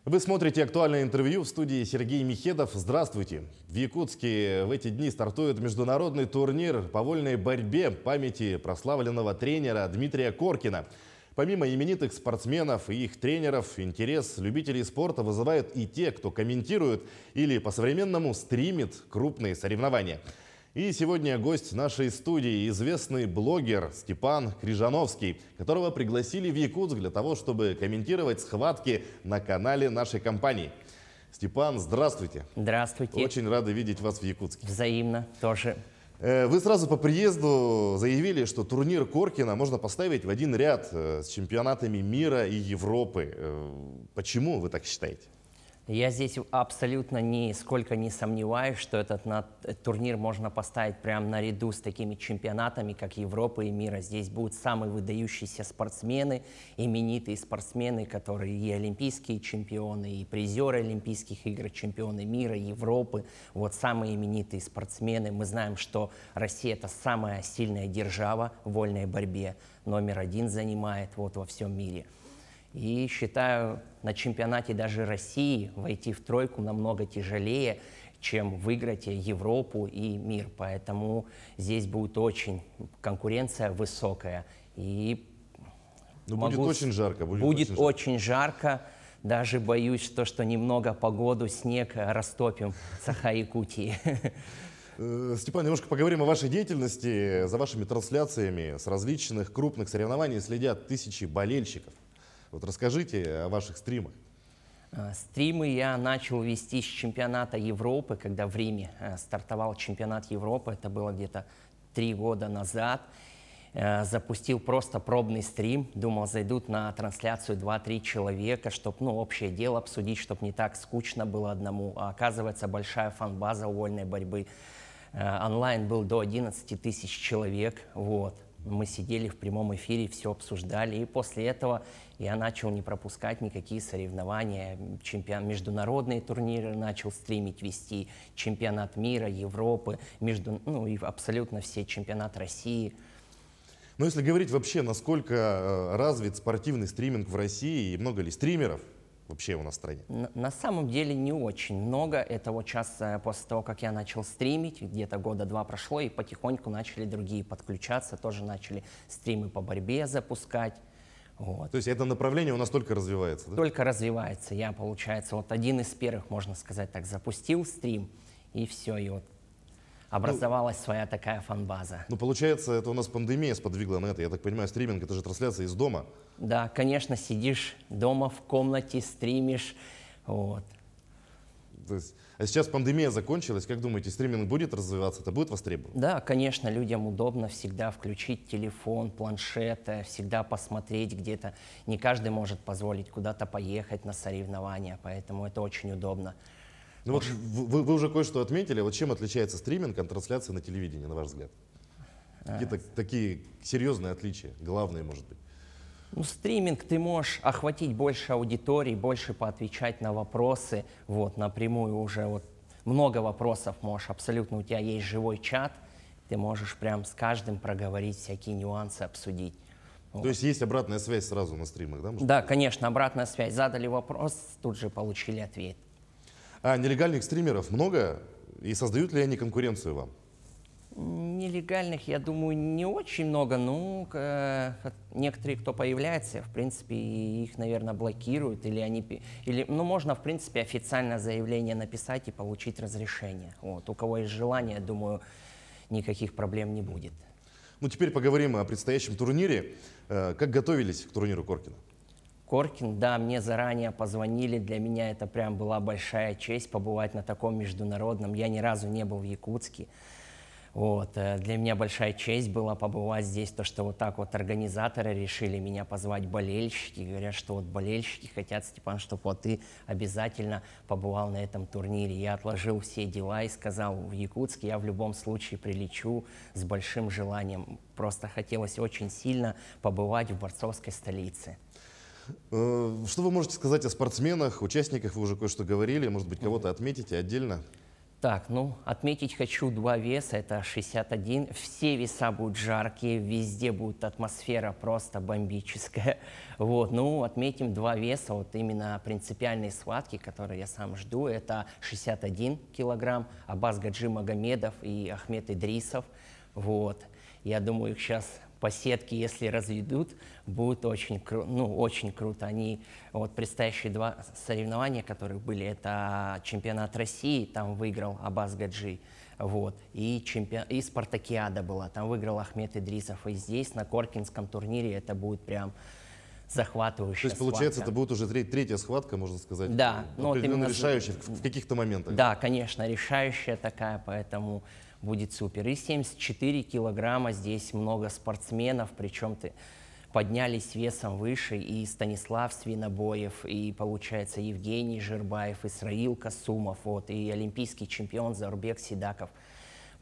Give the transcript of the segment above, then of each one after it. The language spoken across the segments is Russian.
Вы смотрите «Актуальное интервью», в студии Сергей Михедов. Здравствуйте. В Якутске в эти дни стартует международный турнир по вольной борьбе памяти прославленного тренера Дмитрия Коркина. Помимо именитых спортсменов и их тренеров, интерес любителей спорта вызывают и те, кто комментирует или по-современному стримит крупные соревнования. И сегодня гость нашей студии – известный блогер Степан Крижановский, которого пригласили в Якутск для того, чтобы комментировать схватки на канале нашей компании. Степан, здравствуйте. Здравствуйте. Очень рады видеть вас в Якутске. Взаимно тоже. Вы сразу по приезду заявили, что турнир Коркина можно поставить в один ряд с чемпионатами мира и Европы. Почему вы так считаете? Я здесь абсолютно нисколько не сомневаюсь, что этот турнир можно поставить прямо наряду с такими чемпионатами, как Европы и мира. Здесь будут самые выдающиеся спортсмены, именитые спортсмены, которые и олимпийские чемпионы, и призеры Олимпийских игр, чемпионы мира, Европы. Вот самые именитые спортсмены. Мы знаем, что Россия – это самая сильная держава в вольной борьбе. №1 занимает вот во всем мире. И считаю, на чемпионате даже России войти в тройку намного тяжелее, чем выиграть Европу и мир. Поэтому здесь будет очень конкуренция высокая. И будет очень жарко. Будет очень жарко. Даже боюсь, что немного погоду, снег растопим в Саха-Якутии. Степан, немножко поговорим о вашей деятельности. За вашими трансляциями с различных крупных соревнований следят тысячи болельщиков. Вот расскажите о ваших стримах. Стримы я начал вести с чемпионата Европы, когда в Риме стартовал чемпионат Европы. Это было где-то 3 года назад. Запустил просто пробный стрим. Думал, зайдут на трансляцию 2-3 человека, чтобы общее дело обсудить, чтобы не так скучно было одному. А оказывается, большая фан-база у вольной борьбы. Онлайн был до 11 тысяч человек. Вот. Мы сидели в прямом эфире, все обсуждали. И после этого я начал не пропускать никакие соревнования. Международные турниры начал стримить, вести. Чемпионат мира, Европы, и абсолютно все. Чемпионат России. Но если говорить вообще, насколько развит спортивный стриминг в России и много ли стримеров вообще у нас в стране? На самом деле не очень много. Это вот сейчас после того, как я начал стримить, где-то года 2 прошло, и потихоньку начали другие подключаться, тоже начали стримы по борьбе запускать. Вот. То есть это направление у нас только развивается, да? Только развивается. Я, получается, вот один из первых, можно сказать так, запустил стрим, и все, и вот образовалась своя такая фан-база. Получается, это у нас пандемия сподвигла на это. Я так понимаю, стриминг — это же трансляция из дома. Да, конечно, сидишь дома в комнате, стримишь. Вот. То есть, а сейчас пандемия закончилась, как думаете, стриминг будет развиваться, это будет востребовано? Да, конечно, людям удобно всегда включить телефон, планшет, всегда посмотреть где-то. Не каждый может позволить куда-то поехать на соревнования, поэтому это очень удобно. Вот вы уже кое-что отметили. Вот чем отличается стриминг от трансляции на телевидении, на ваш взгляд? Какие-то такие серьезные отличия, главные, может быть? Стриминг ты можешь охватить больше аудитории, больше поотвечать на вопросы, вот, напрямую уже много вопросов можешь, абсолютно у тебя есть живой чат, ты можешь прям с каждым проговорить, всякие нюансы обсудить. То есть есть обратная связь сразу на стримах, да? Да, конечно, обратная связь. Задали вопрос, тут же получили ответ. А нелегальных стримеров много? И создают ли они конкуренцию вам? Нелегальных, я думаю, не очень много. Некоторые, кто появляется, в принципе, их, наверное, блокируют. Можно, в принципе, официальное заявление написать и получить разрешение. Вот. У кого есть желание, думаю, никаких проблем не будет. Теперь поговорим о предстоящем турнире. Как готовились к турниру Коркина? Коркин, да, мне заранее позвонили. Для меня это прям была большая честь побывать на таком международном. Я ни разу не был в Якутске. Вот. Для меня большая честь была побывать здесь, то, что вот так вот организаторы решили меня позвать, болельщики. Говорят, что вот болельщики хотят, Степан, чтобы вот ты обязательно побывал на этом турнире. Я отложил все дела и сказал, в Якутске я в любом случае прилечу с большим желанием. Просто хотелось очень сильно побывать в борцовской столице. Что вы можете сказать о спортсменах, участниках? Вы уже кое-что говорили, может быть, кого-то отметите отдельно? Так, ну, отметить хочу два веса, это 61. Все веса будут жаркие, везде будет атмосфера просто бомбическая. Вот, ну, отметим два веса, вот именно принципиальные схватки, которые я сам жду, это 61 килограмм, Аббас Гаджи Магомедов и Ахмед Идрисов. Вот, я думаю, их сейчас по сетке, если разведут, будет очень, очень круто. Они, вот предстоящие два соревнования, которые были, это чемпионат России, там выиграл Аббас Гаджи, вот, и спартакиада была, там выиграл Ахмед Идрисов. И здесь, на Коркинском турнире, это будет прям захватывающая То есть, получается, схватка. это будет уже третья схватка, можно сказать? Да. Ну, вот именно решающая в каких-то моментах? Да, конечно, решающая такая, поэтому будет супер. И 74 килограмма, здесь много спортсменов, причем поднялись весом выше и Станислав Свинобоев, и, получается, Евгений Жирбаев, Исраил Касумов, вот, и олимпийский чемпион Заурбек Сидаков.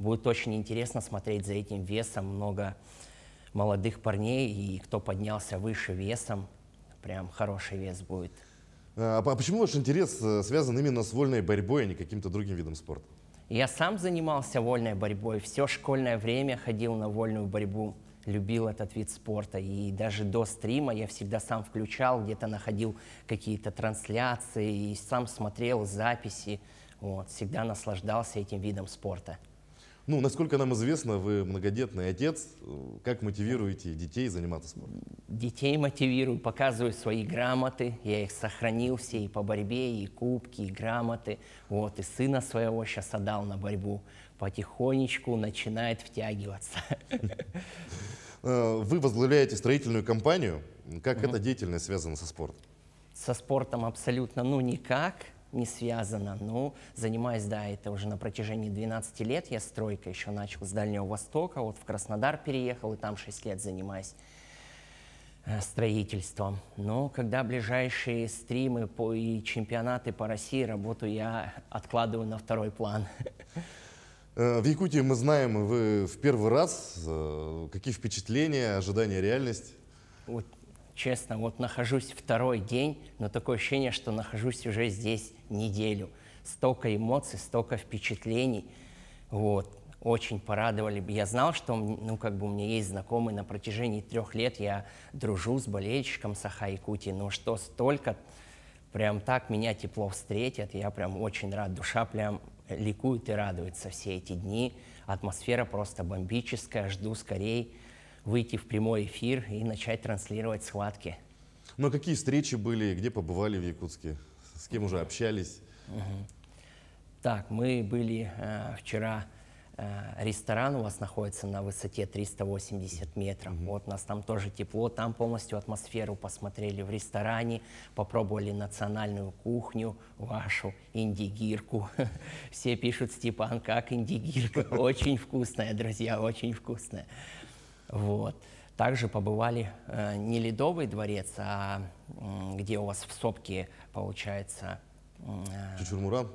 Будет очень интересно смотреть за этим весом, много молодых парней, и кто поднялся выше весом, прям хороший вес будет. А почему ваш интерес связан именно с вольной борьбой, а не каким-то другим видом спорта? Я сам занимался вольной борьбой, все школьное время ходил на вольную борьбу, любил этот вид спорта. И даже до стрима я всегда сам включал, где-то находил какие-то трансляции и сам смотрел записи. Вот, всегда наслаждался этим видом спорта. Ну, насколько нам известно, вы многодетный отец. Как мотивируете детей заниматься спортом? Детей мотивирую, показываю свои грамоты. Я их сохранил все и по борьбе, и кубки, и грамоты. Вот, и сына своего сейчас отдал на борьбу. Потихонечку начинает втягиваться. Вы возглавляете строительную компанию. Как эта деятельность связана со спортом? Со спортом абсолютно, никак не связано. Ну, занимаюсь, да, это уже на протяжении 12 лет. Я стройкой еще начал с Дальнего Востока, вот в Краснодар переехал, и там 6 лет занимаюсь строительством. Но когда ближайшие стримы и чемпионаты по России, работу я откладываю на второй план. В Якутии мы знаем, вы в первый раз. Какие впечатления, ожидания, реальность? Вот, честно, вот нахожусь второй день, но такое ощущение, что нахожусь уже здесь неделю. Столько эмоций, столько впечатлений. Вот. Очень порадовали. Я знал, что у меня есть знакомый на протяжении 3 лет. Я дружу с болельщиком Саха-Якутии. Но что столько, прям так меня тепло встретят. Я прям очень рад. Душа прям ликует и радуется все эти дни. Атмосфера просто бомбическая. Жду скорей выйти в прямой эфир и начать транслировать схватки. Ну, а какие встречи были, где побывали в Якутске? С кем уже общались? Так, мы были вчера, ресторан у вас находится на высоте 380 метров. Вот, нас там тоже тепло, там полностью атмосферу посмотрели в ресторане, попробовали национальную кухню вашу, индигирку. Все пишут: Степан, как индигирка? Очень вкусная, друзья, очень вкусная. Вот. Также побывали не Ледовый дворец, а где у вас в Сопке, получается... Чучурмуран?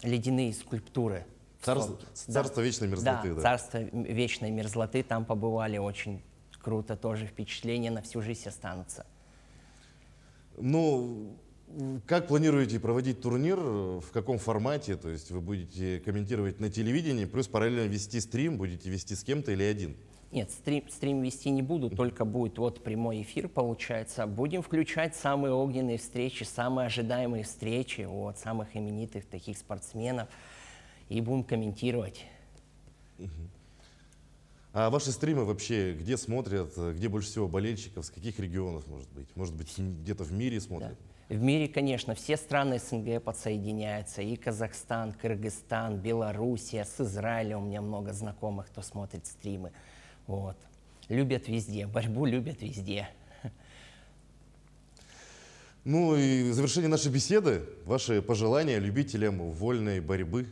Ледяные скульптуры. Царство вечной мерзлоты. Да, царство вечной мерзлоты, там побывали, очень круто, тоже впечатления на всю жизнь останутся. Ну, как планируете проводить турнир, в каком формате? То есть вы будете комментировать на телевидении, плюс параллельно вести стрим, будете вести с кем-то или один? Нет, стрим вести не буду, только будет вот прямой эфир, получается. Будем включать самые огненные встречи, самые ожидаемые встречи от самых именитых таких спортсменов и будем комментировать. А ваши стримы вообще где смотрят, где больше всего болельщиков, с каких регионов, может быть? Может быть, где-то в мире смотрят? Да. В мире, конечно, все страны СНГ подсоединяются. И Казахстан, Кыргызстан, Белоруссия, с Израилем у меня много знакомых, кто смотрит стримы. Вот. Любят везде, борьбу любят везде. Ну и в завершении нашей беседы, ваши пожелания любителям вольной борьбы?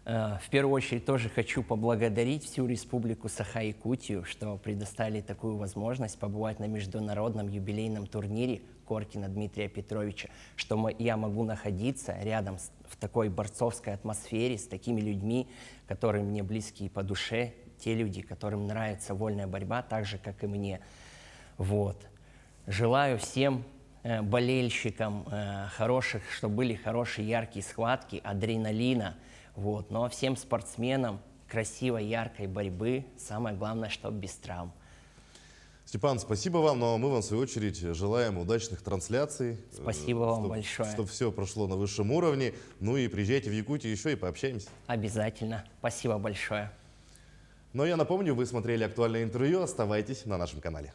В первую очередь тоже хочу поблагодарить всю Республику Саха-Якутию, что предоставили такую возможность побывать на международном юбилейном турнире Коркина Дмитрия Петровича, что я могу находиться рядом в такой борцовской атмосфере с такими людьми, которые мне близки по душе, те люди, которым нравится вольная борьба, так же, как и мне. Вот. Желаю всем болельщикам хороших, чтобы были хорошие яркие схватки, адреналина. Вот. Но всем спортсменам красивой, яркой борьбы. Самое главное, чтобы без травм. Степан, спасибо вам, но мы вам, в свою очередь, желаем удачных трансляций. Спасибо вам большое. Чтобы все прошло на высшем уровне. Ну и приезжайте в Якутию еще и пообщаемся. Обязательно. Спасибо большое. Но я напомню, вы смотрели актуальное интервью. Оставайтесь на нашем канале.